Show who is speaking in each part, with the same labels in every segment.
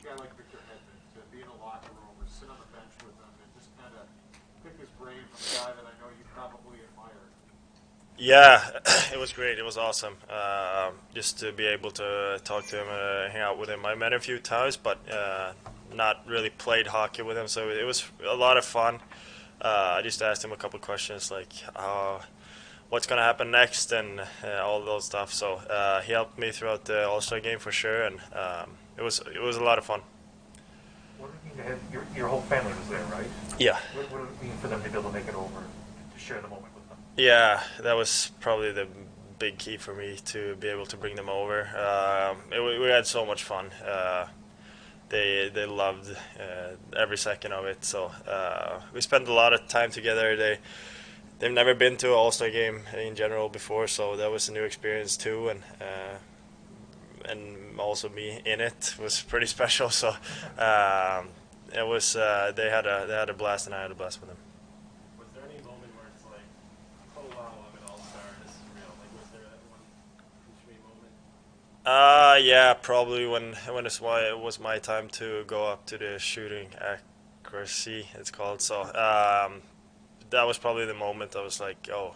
Speaker 1: a guy like Victor Hedman to be in a locker room or sit on the bench with him and just kind of pick his brain from a guy that I know you probably admire?
Speaker 2: Yeah, it was great. It was awesome. Just to be able to talk to him, hang out with him. I met him a few times, but not really played hockey with him. So it was a lot of fun. I just asked him a couple questions like what's going to happen next and all those stuff. So he helped me throughout the All-Star game for sure, and it was a lot of fun.
Speaker 1: What did it mean to have your whole family was there, right?
Speaker 2: Yeah.
Speaker 1: What did it mean for them to be able to make it over to share the moment with them?
Speaker 2: Yeah, that was probably the big key for me to be able to bring them over. We had so much fun. They loved every second of it. So we spent a lot of time together. They've never been to an All-Star game in general before, so that was a new experience too. And also me in it was pretty special. So it was they had a blast, and I had a blast with them.
Speaker 3: Was there any moment where it's like, oh wow, I'm an all-star, this is real? Like, was there that one pinch me moment?
Speaker 2: Yeah, probably when it was my time to go up to the shooting accuracy, it's called. So that was probably the moment I was like, oh,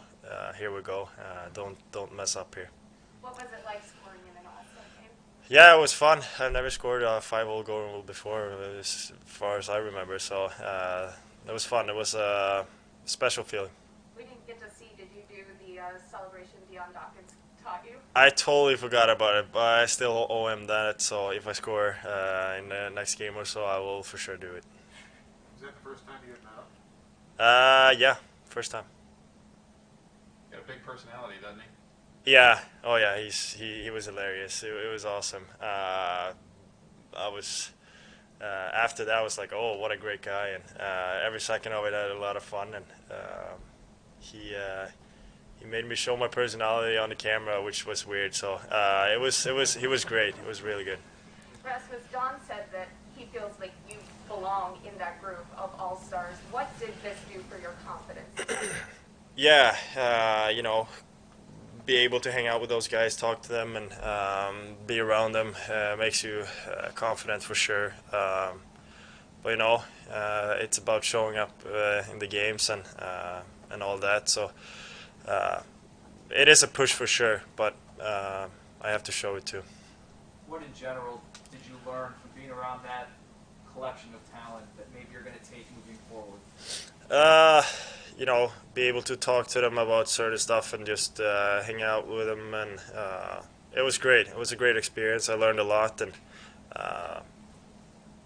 Speaker 2: here we go. Don't mess up here.
Speaker 4: What was it like scoring in an All-Star game?
Speaker 2: Yeah, it was fun. I've never scored a 5-hole goal before, as far as I remember. So it was fun. It was a special feeling.
Speaker 4: We didn't get to see. Did you do the celebration Dion Dawkins taught you?
Speaker 2: I totally forgot about it, but I still owe him that. So if I score in the next game or so, I will for sure do it.
Speaker 1: Was that the first time you had met him?
Speaker 2: Yeah, first time.
Speaker 5: Got a big personality, doesn't he?
Speaker 2: Yeah. Oh yeah. He was hilarious. It was awesome. I was after that I was like, oh, what a great guy, and every second of it I had a lot of fun, and he made me show my personality on the camera, which was weird. So he was great. It was really good.
Speaker 4: Rasmus, Don said that he feels like you belong in that group of All-Stars. What did this do for your confidence?
Speaker 2: Yeah, be able to hang out with those guys, talk to them, and be around them makes you confident for sure. But it's about showing up in the games and all that. So it is a push for sure, but I have to show it too.
Speaker 6: What in general did you learn from being around that collection of talent that maybe you're going to take moving forward?
Speaker 2: Be able to talk to them about certain stuff and just hang out with them, and it was great. It was a great experience. I learned a lot, and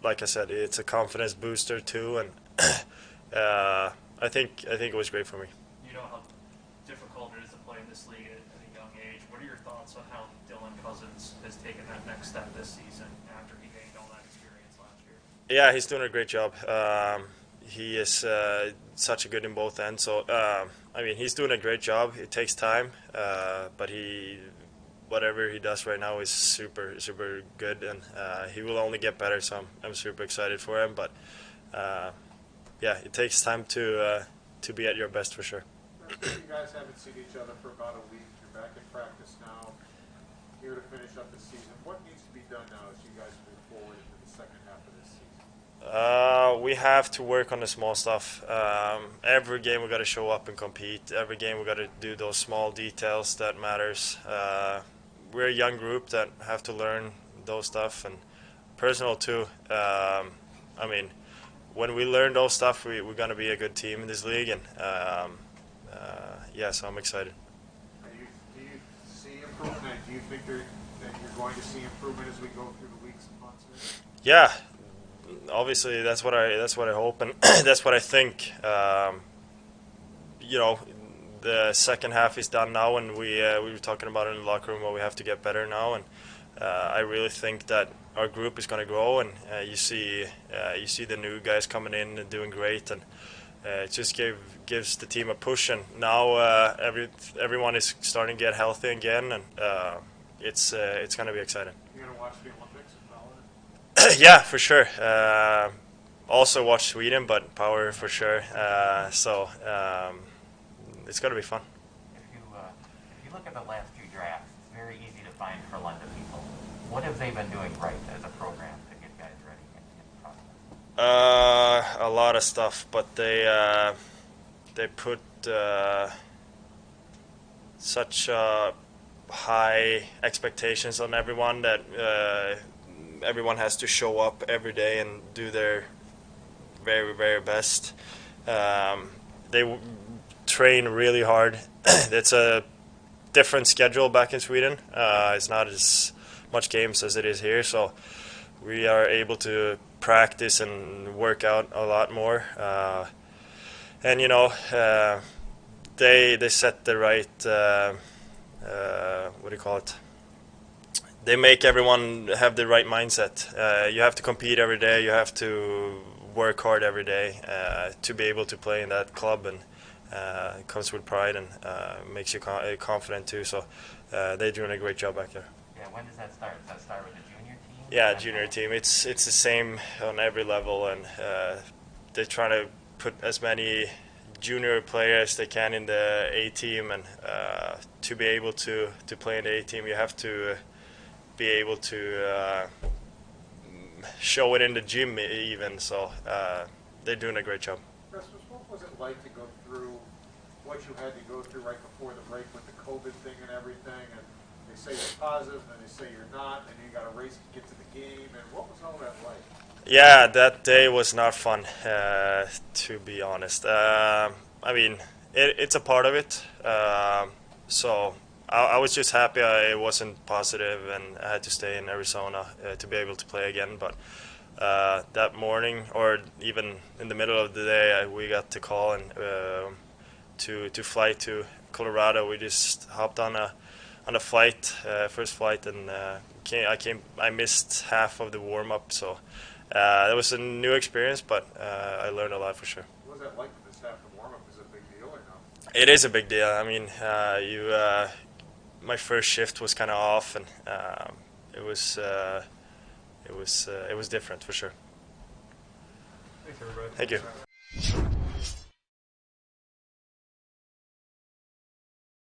Speaker 2: like I said, it's a confidence booster too, and I think it was great for me.
Speaker 3: You know how difficult it is to play in this league at a young age. What are your thoughts on how Dylan Cousins has taken that next step this season after he gained all that experience last year?
Speaker 2: Yeah, he's doing a great job. He is such a good in both ends. So he's doing a great job. It takes time, but whatever he does right now is super super good, and he will only get better. So I'm super excited for him. But it takes time to be at your best for sure.
Speaker 1: You guys haven't seen each other for about a week. You're back in practice now, here to finish up the season. What needs to be done now as you guys move forward into the second half of this season?
Speaker 2: We have to work on the small stuff. Every game we got to show up and compete. Every game we got to do those small details that matters. We're a young group that have to learn those stuff, and personal too. When we learn those stuff, we're gonna be a good team in this league, and so I'm excited.
Speaker 1: Do you see improvement? Do you think that you're going to see improvement as we go through the weeks and months?
Speaker 2: Yeah, obviously that's what I hope, and that's what I think. The second half is done now, and we were talking about it in the locker room. Where we have to get better now, and I really think that our group is going to grow, and you see the new guys coming in and doing great, and it just gives the team a push. And now everyone is starting to get healthy again, and it's going to be exciting.
Speaker 1: You're going to watch the Olympics and follow it?
Speaker 2: Yeah, for sure. Also watch Sweden, but Power for sure. It's going to be fun.
Speaker 7: If you look at the last few drafts, it's very easy to find Frölunda people. What have they been doing right as a program to get guys ready?
Speaker 2: A lot of stuff, but they put such high expectations on everyone that everyone has to show up every day and do their very, very best. They train really hard. It's a different schedule back in Sweden. It's not as much games as it is here, so we are able to practice and work out a lot more. And they set the right what do you call it? They make everyone have the right mindset. You have to compete every day. You have to work hard every day to be able to play in that club, and it comes with pride and makes you confident too. So they're doing a great job back there.
Speaker 7: Yeah, when does that start? Does that start with the junior team?
Speaker 2: Yeah, junior team. It's the same on every level, and they're trying to put as many junior players they can in the A team, and to be able to play in the A team, you have to be able to show it in the gym even. So they're doing a great job.
Speaker 1: Rasmus, what was it like to go through what you had to go through right before the break with the COVID thing and everything? And they say you're positive, and they say you're not, and you got to race to get to the game. And what was all that like?
Speaker 2: Yeah, that day was not fun, to be honest. I mean, it's a part of it. So I was just happy it wasn't positive, and I had to stay in Arizona to be able to play again. But that morning, or even in the middle of the day, we got the call and to fly to Colorado. We just hopped on a flight, first flight, and I missed half of the warm up. So. It was a new experience, but I learned a lot for sure.
Speaker 1: What was that like to miss half the warm-up? Is it a big deal or no?
Speaker 2: It is a big deal. I mean, my first shift was kind of off, and it was different for sure.
Speaker 3: Thanks, everybody.
Speaker 2: Thank you.